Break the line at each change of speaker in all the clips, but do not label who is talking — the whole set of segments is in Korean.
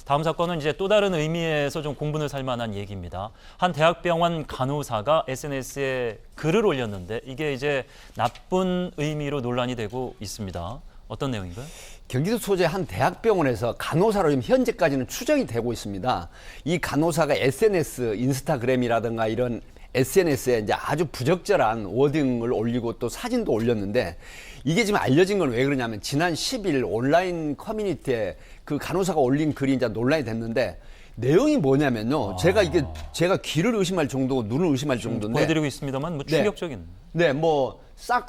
다음 사건은 이제 또 다른 의미에서 좀 공분을 살 만한 얘기입니다. 한 대학병원 간호사가 SNS에 글을 올렸는데 이게 이제 나쁜 의미로 논란이 되고 있습니다. 어떤 내용인가요?
경기도 소재 한 대학병원에서 간호사로 지금 현재까지는 추정이 되고 있습니다. 이 간호사가 SNS, 인스타그램이라든가 이런 SNS에 이제 아주 부적절한 워딩을 올리고 또 사진도 올렸는데 이게 지금 알려진 건 왜 그러냐면 지난 10일 온라인 커뮤니티에 그 간호사가 올린 글이 이제 논란이 됐는데 내용이 뭐냐면요. 제가 귀를 의심할 정도고 눈을 의심할 정도인데
보여드리고 있습니다만 뭐 충격적인.
네, 뭐 싹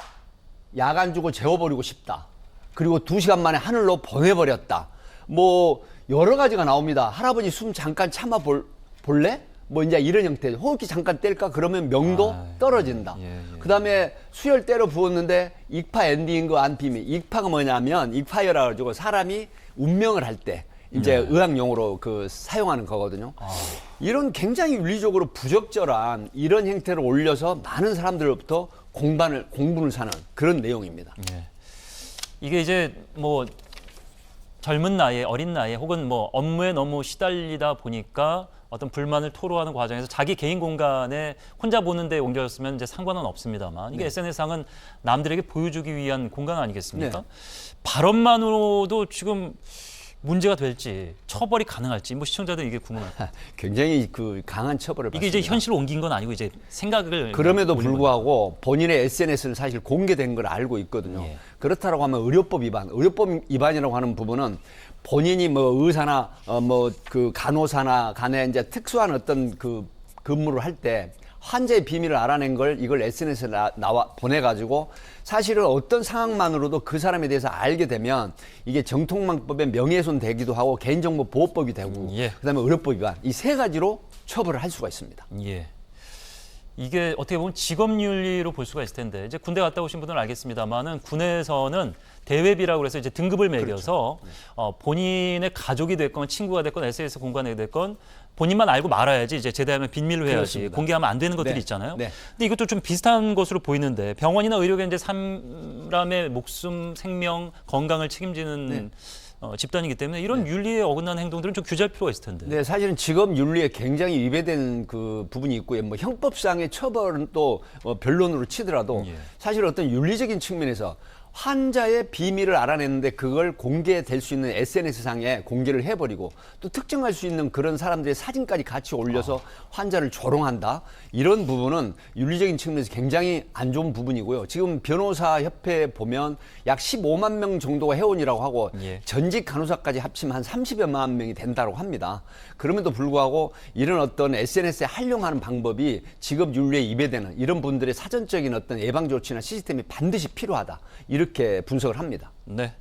야간 주고 재워버리고 싶다. 그리고 2시간 만에 하늘로 보내버렸다. 뭐 여러 가지가 나옵니다. 할아버지 숨 잠깐 참아 볼래? 뭐 이제 이런 형태. 호흡기 잠깐 뗄까? 그러면 명도 떨어진다. 그다음에 수혈 때려 부었는데 익파 엔딩인 거 안 비밀. 익파가 뭐냐면 익파이어라 가지고 사람이 운명을 할 때 이제 의학 용어로 그 사용하는 거거든요. 이런 굉장히 윤리적으로 부적절한 이런 행태를 올려서 많은 사람들로부터 공분을 사는 그런 내용입니다.
예. 이게 이제 뭐 젊은 나이에 어린 나이에 혹은 뭐 업무에 너무 시달리다 보니까 어떤 불만을 토로하는 과정에서 자기 개인 공간에 혼자 보는 데 옮겨졌으면 이제 상관은 없습니다만 이게 SNS상은 남들에게 보여주기 위한 공간 아니겠습니까? 발언만으로도 지금 문제가 될지 처벌이 가능할지 뭐 시청자들 이게 궁금합니다.
굉장히 그 강한 처벌을
이게
받습니다.
이제 현실로 옮긴 건 아니고 이제 생각을
그럼에도 불구하고 본인의 SNS는 사실 공개된 걸 알고 있거든요. 그렇다고 하면 의료법 위반이라고 하는 부분은 본인이 뭐 의사나 뭐 그 간호사나 간에 이제 특수한 어떤 그 근무를 할 때 환자의 비밀을 알아낸 걸 이걸 SNS에 보내가지고 사실은 어떤 상황만으로도 그 사람에 대해서 알게 되면 이게 정통망법의 명예훼손 되기도 하고 개인정보보호법이 되고 그다음에 의료법 위반 이 세 가지로 처벌을 할 수가 있습니다.
예. 이게 어떻게 보면 직업윤리로 볼 수가 있을 텐데 이제 군대 갔다 오신 분들은 알겠습니다만은 군에서는 대회비라고 해서 이제 등급을 매겨서 본인의 가족이 됐건 친구가 됐건 SNS 공간에 됐건 본인만 알고 말아야지 이제 제대하면 비밀로 해야지
그렇습니다.
공개하면 안 되는 것들이 있잖아요. 근데 이것도 좀 비슷한 것으로 보이는데 병원이나 의료계 이제 사람의 목숨, 생명, 건강을 책임지는 집단이기 때문에 이런 윤리에 어긋나는 행동들은 좀 규제할 필요가 있을 텐데.
네, 사실은 직업 윤리에 굉장히 위배된 그 부분이 있고요. 뭐 형법상의 처벌은 또 변론으로 치더라도 사실 어떤 윤리적인 측면에서 환자의 비밀을 알아냈는데 그걸 공개될 수 있는 SNS상에 공개를 해버리고 또 특정할 수 있는 그런 사람들의 사진까지 같이 올려서 환자를 조롱한다. 이런 부분은 윤리적인 측면에서 굉장히 안 좋은 부분이고요. 지금 변호사협회에 보면 약 15만 명 정도가 회원이라고 하고 전직 간호사까지 합치면 한 30여만 명이 된다고 합니다. 그럼에도 불구하고 이런 어떤 SNS에 활용하는 방법이 직업 윤리에 위배되는 이런 분들의 사전적인 어떤 예방 조치나 시스템이 반드시 필요하다. 이렇게 분석을 합니다.
네.